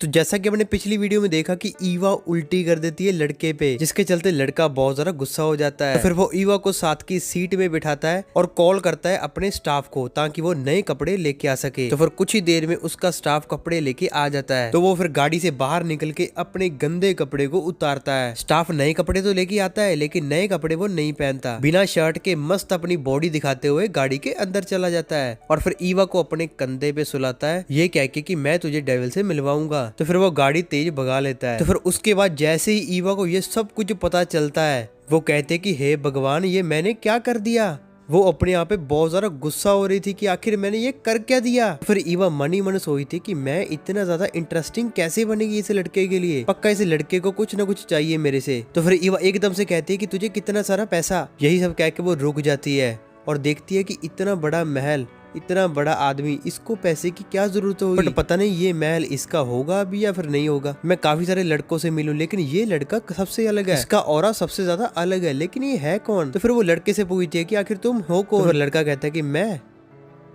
तो जैसा कि हमने पिछली वीडियो में देखा कि ईवा उल्टी कर देती है लड़के पे, जिसके चलते लड़का बहुत ज्यादा गुस्सा हो जाता है। तो फिर वो ईवा को साथ की सीट में बिठाता है और कॉल करता है अपने स्टाफ को ताकि वो नए कपड़े लेके आ सके। तो फिर कुछ ही देर में उसका स्टाफ कपड़े लेके आ जाता है। तो वो फिर गाड़ी से बाहर निकल के अपने गंदे कपड़े को उतारता है। स्टाफ नए कपड़े तो लेके आता है लेकिन नए कपड़े वो नहीं पहनता, बिना शर्ट के मस्त अपनी बॉडी दिखाते हुए गाड़ी के अंदर चला जाता है और फिर ईवा को अपने कंधे पे सुलाता है, ये कह के कि मैं तुझे डेविल से मिलवाऊंगा। तो फिर वो गाड़ी तेज भगा लेता है। तो फिर उसके बाद जैसे ही ईवा को ये सब कुछ पता चलता है, वो कहते कि हे भगवान, ये मैंने क्या कर दिया। वो अपने आप पे बहुत ज्यादा गुस्सा हो रही थी कि आखिर मैंने ये कर क्या दिया। फिर ईवा मन ही मन सोई थी कि मैं इतना ज्यादा इंटरेस्टिंग कैसे बनेगी इस लड़के के लिए, पक्का इस लड़के को कुछ ना कुछ चाहिए मेरे से। तो फिर ईवा एकदम से कहती है कि तुझे कितना सारा पैसा, यही सब कह के वो रुक जाती है और देखती है कि इतना बड़ा महल, इतना बड़ा आदमी, इसको पैसे की क्या जरूरत होगी। बट पता नहीं ये महल इसका होगा अभी या फिर नहीं होगा। मैं काफी सारे लड़कों से मिलूं लेकिन ये लड़का सबसे अलग है, इसका ऑरा सबसे ज्यादा अलग है, लेकिन ये है कौन। तो फिर वो लड़के से पूछती है कि आखिर तुम हो कौन। तो फिर लड़का कहता है कि मैं,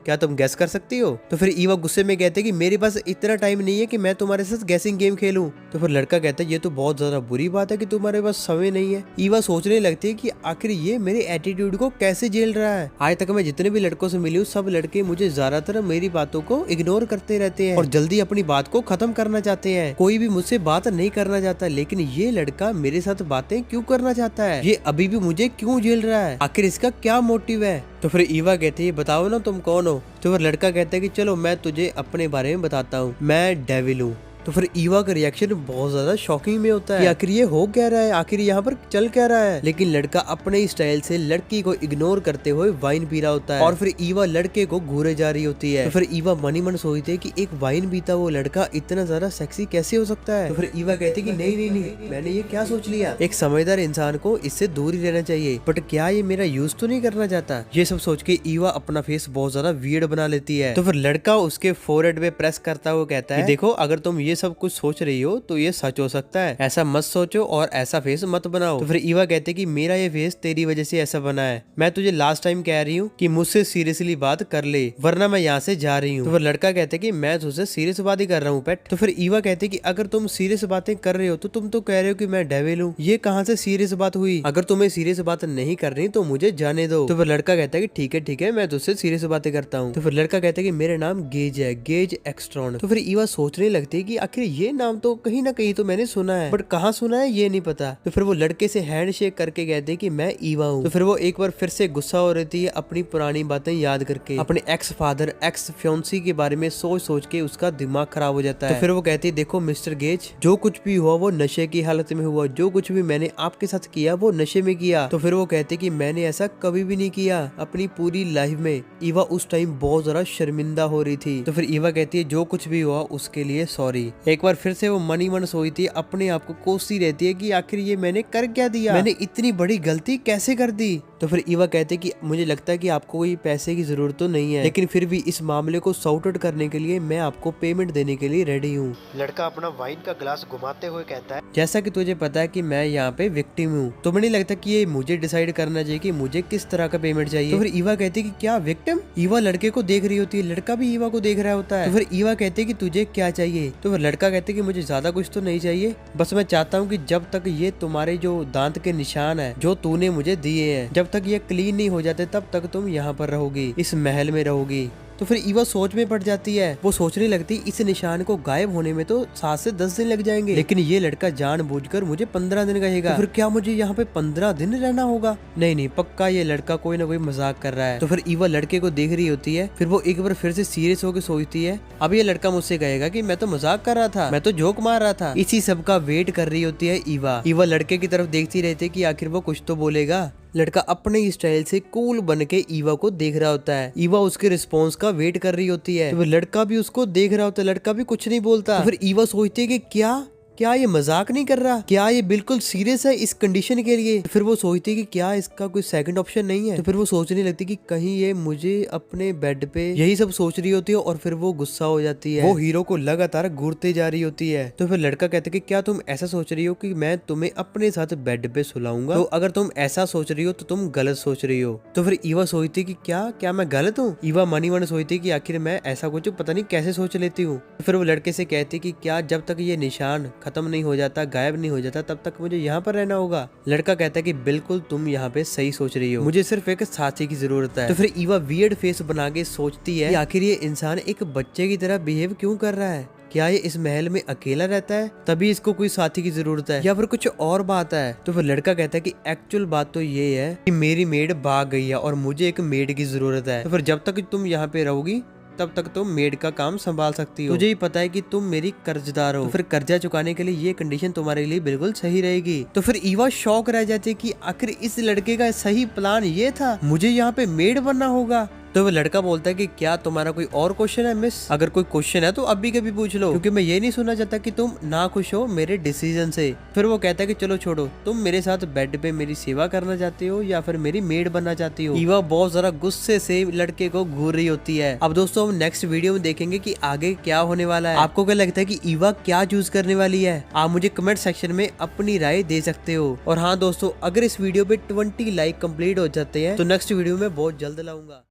क्या तुम गैस कर सकती हो। तो फिर ईवा गुस्से में कहते कि मेरे पास इतना टाइम नहीं है कि मैं तुम्हारे साथ गैसिंग गेम खेलूं। तो फिर लड़का कहता है ये तो बहुत ज्यादा बुरी बात है कि तुम्हारे पास समय नहीं है। ईवा सोचने लगती है कि आखिर ये मेरे एटीट्यूड को कैसे झेल रहा है। आज तक मैं जितने भी लड़कों से मिली हूँ सब लड़के मुझे ज्यादातर मेरी बातों को इग्नोर करते रहते हैं और जल्दी अपनी बात को खत्म करना चाहते हैं। कोई भी मुझसे बात नहीं करना चाहता, लेकिन ये लड़का मेरे साथ बातें क्यों करना चाहता है, ये अभी भी मुझे क्यों झेल रहा है, आखिर इसका क्या मोटिव है। तो फिर ईवा कहती है बताओ ना तुम कौन हो। तो फिर लड़का कहता है कि चलो मैं तुझे अपने बारे में बताता हूँ, मैं डेविल हूँ। तो फिर ईवा का रिएक्शन बहुत ज्यादा शॉकिंग में होता है कि आखिर ये हो क्या रहा है, आखिर यहाँ पर चल क्या रहा है। लेकिन लड़का अपने स्टाइल से लड़की को इग्नोर करते हुए वाइन पी रहा होता है और फिर ईवा लड़के को घूरे जा रही होती है। तो फिर ईवा मन ही मन सोचती है कि एक वाइन पीता वो लड़का इतना ज्यादा सेक्सी कैसे हो सकता है। तो फिर ईवा कहती है कि नहीं नहीं नहीं, मैंने ये क्या सोच लिया, एक समझदार इंसान को इससे दूर ही रहना चाहिए, बट क्या ये मेरा यूज तो नहीं करना चाहता। ये सब सोच के ईवा अपना फेस बहुत ज्यादा वियर्ड बना लेती है। तो फिर लड़का उसके फोरहेड पे प्रेस करता हुआ कहता है देखो, अगर तुम ये सब कुछ सोच रही हो तो ये सच हो सकता है, ऐसा मत सोचो और ऐसा फेस मत बनाओ। तो फिर ईवा कहते कि मेरा ये फेस तेरी वजह से ऐसा बना है, मैं तुझे लास्ट टाइम कह रही हूँ कि मुझसे सीरियसली बात कर ले वरना मैं यहाँ से जा रही हूँ। तो फिर लड़का कहते कि मैं तुझसे सीरियस बात ही कर रहा हूँ पेट। तो फिर ईवा कहते कि अगर तुम सीरियस बातें कर रहे हो तो तुम तो कह रहे हो कि मैं डेविल हूँ, ये कहाँ से सीरियस बात हुई। अगर तुम्हें सीरियस बात नहीं कर रही तो मुझे जाने दो। तो फिर लड़का कहता है कि ठीक है मैं तुझसे सीरियस बातें करता हूँ। तो फिर लड़का कहता है कि मेरा नाम गेज है, गेज एक्सट्रॉन। तो फिर ईवा सोचने लगती है कि आखिर ये नाम तो कहीं ना कहीं तो मैंने सुना है, बट कहाँ सुना है ये नहीं पता। तो फिर वो लड़के से हैंड शेक करके कहते कि मैं ईवा हूँ। तो फिर वो एक बार फिर से गुस्सा हो रही है अपनी पुरानी बातें याद करके, अपने एक्स फादर एक्स फ्योंसी के बारे में सोच सोच के उसका दिमाग खराब हो जाता है। तो फिर वो कहती है देखो मिस्टर गेज, जो कुछ भी हुआ वो नशे की हालत में हुआ, जो कुछ भी मैंने आपके साथ किया वो नशे में किया। तो फिर वो कहते कि मैंने ऐसा कभी भी नहीं किया अपनी पूरी लाइफ में। ईवा उस टाइम बहुत ज्यादा शर्मिंदा हो रही थी। तो फिर ईवा कहती है जो कुछ भी हुआ उसके लिए सॉरी। एक बार फिर से वो मनी मन सोई थी, अपने आप को कोसती रहती है कि आखिर ये मैंने कर क्या दिया, मैंने इतनी बड़ी गलती कैसे कर दी। तो फिर ईवा कहते कि मुझे लगता है कि आपको कोई पैसे की जरूरत तो नहीं है, लेकिन फिर भी इस मामले को सॉर्ट आउट करने के लिए मैं आपको पेमेंट देने के लिए रेडी हूँ। लड़का अपना वाइन का ग्लास घुमाते हुए कहता है जैसा कि तुझे पता है कि मैं यहाँ पे विक्टिम हूँ, तो मुझे नहीं लगता कि ये मुझे डिसाइड करना चाहिए कि मुझे किस तरह का पेमेंट चाहिए। तो फिर ईवा कहती कि क्या विक्टिम। ईवा लड़के को देख रही होती है, लड़का भी ईवा को देख रहा होता है। तो फिर ईवा कहते कि तुझे क्या चाहिए। तो फिर लड़का कहते कि मुझे ज्यादा कुछ तो नहीं चाहिए, बस मैं चाहता हूँ कि जब तक ये तुम्हारे जो दांत के निशान है जो तूने मुझे दिए हैं, जब तक ये क्लीन नहीं हो जाते तब तक तुम यहाँ पर रहोगी, इस महल में रहोगी। तो फिर ईवा सोच में पड़ जाती है, वो सोचने लगती इस निशान को गायब होने में तो 7 से 10 दिन लग जाएंगे, लेकिन ये लड़का जानबूझकर मुझे 15 दिन कहेगा, तो फिर क्या मुझे यहाँ पे 15 दिन रहना होगा। नहीं नहीं, पक्का ये लड़का कोई ना कोई मजाक कर रहा है। तो फिर ईवा लड़के को देख रही होती है, फिर वो एक बार फिर से सीरियस होकर सोचती है अब ये लड़का मुझसे कहेगा कि मैं तो मजाक कर रहा था, मैं तो जोक मार रहा था। इसी सब का वेट कर रही होती है ईवा। ईवा लड़के की तरफ देखती रहती है कि आखिर वो कुछ तो बोलेगा। लड़का अपने स्टाइल से कूल बन के ईवा को देख रहा होता है, ईवा उसके रिस्पॉन्स का वेट कर रही होती है। तो लड़का भी उसको देख रहा होता है, लड़का भी कुछ नहीं बोलता। तो फिर ईवा सोचती है कि क्या क्या ये मजाक नहीं कर रहा, क्या ये बिल्कुल सीरियस है इस कंडीशन के लिए। फिर वो सोचती है कि क्या इसका कोई सेकंड ऑप्शन नहीं है। तो फिर वो सोचने लगती कि कहीं ये मुझे अपने बेड पे यही सब सोच रही होती है और फिर वो गुस्सा हो जाती है। वो हीरो को लगातार घूरते जा रही होती है। तो फिर लड़का कहता है कि क्या तुम ऐसा सोच रही हो कि मैं तुम्हें अपने साथ बेड पे सुलाऊंगा, तो अगर तुम ऐसा सोच रही हो तो तुम गलत सोच रही हो। तो फिर ईवा सोचती है कि क्या मैं गलत हूँ। ईवा मनी मन सोचती है कि आखिर मैं ऐसा कुछ पता नहीं कैसे सोच लेती हूँ। फिर वो लड़के से कहती है कि क्या जब तक ये निशान खत्म नहीं हो जाता, गायब नहीं हो जाता, तब तक मुझे यहाँ पर रहना होगा। लड़का कहता है कि बिल्कुल तुम यहाँ पे सही सोच रही हो, मुझे सिर्फ एक साथी की जरूरत है। तो फिर ईवा वियर्ड फेस बना के सोचती है कि आखिर ये इंसान एक बच्चे की तरह बिहेव क्यों कर रहा है। क्या ये इस महल में अकेला रहता है तभी इसको कोई साथी की जरूरत है, या फिर कुछ और बात है। तो फिर लड़का कहता है कि एक्चुअल बात तो ये है कि मेरी मेड भाग गई है और मुझे एक मेड की जरूरत है। तो फिर जब तक तुम यहाँ पे रहोगी तब तक तुम मेड का काम संभाल सकती हो। तुझे ही पता है कि तुम मेरी कर्जदार हो, तो फिर कर्जा चुकाने के लिए ये कंडीशन तुम्हारे लिए बिल्कुल सही रहेगी। तो फिर ईवा शॉक रह जाती है कि आखिर इस लड़के का सही प्लान ये था, मुझे यहाँ पे मेड बनना होगा। तो वो लड़का बोलता है कि क्या तुम्हारा कोई और क्वेश्चन है मिस? अगर कोई क्वेश्चन है तो अभी कभी पूछ लो, क्योंकि मैं ये नहीं सुनना चाहता कि तुम ना खुश हो मेरे डिसीजन से। फिर वो कहता है कि चलो छोड़ो, तुम मेरे साथ बेड पे मेरी सेवा करना चाहती हो या फिर मेरी मेड बनना चाहती हो। ईवा बहुत जरा गुस्से से लड़के को घूर रही होती है। अब दोस्तों हम नेक्स्ट वीडियो में देखेंगे कि आगे क्या होने वाला है। आपको क्या लगता है कि ईवा क्या चूज करने वाली है? आप मुझे कमेंट सेक्शन में अपनी राय दे सकते हो। और हाँ दोस्तों, अगर इस वीडियो पे 20 लाइक कंप्लीट हो जाते हैं तो नेक्स्ट वीडियो में बहुत जल्द लाऊंगा।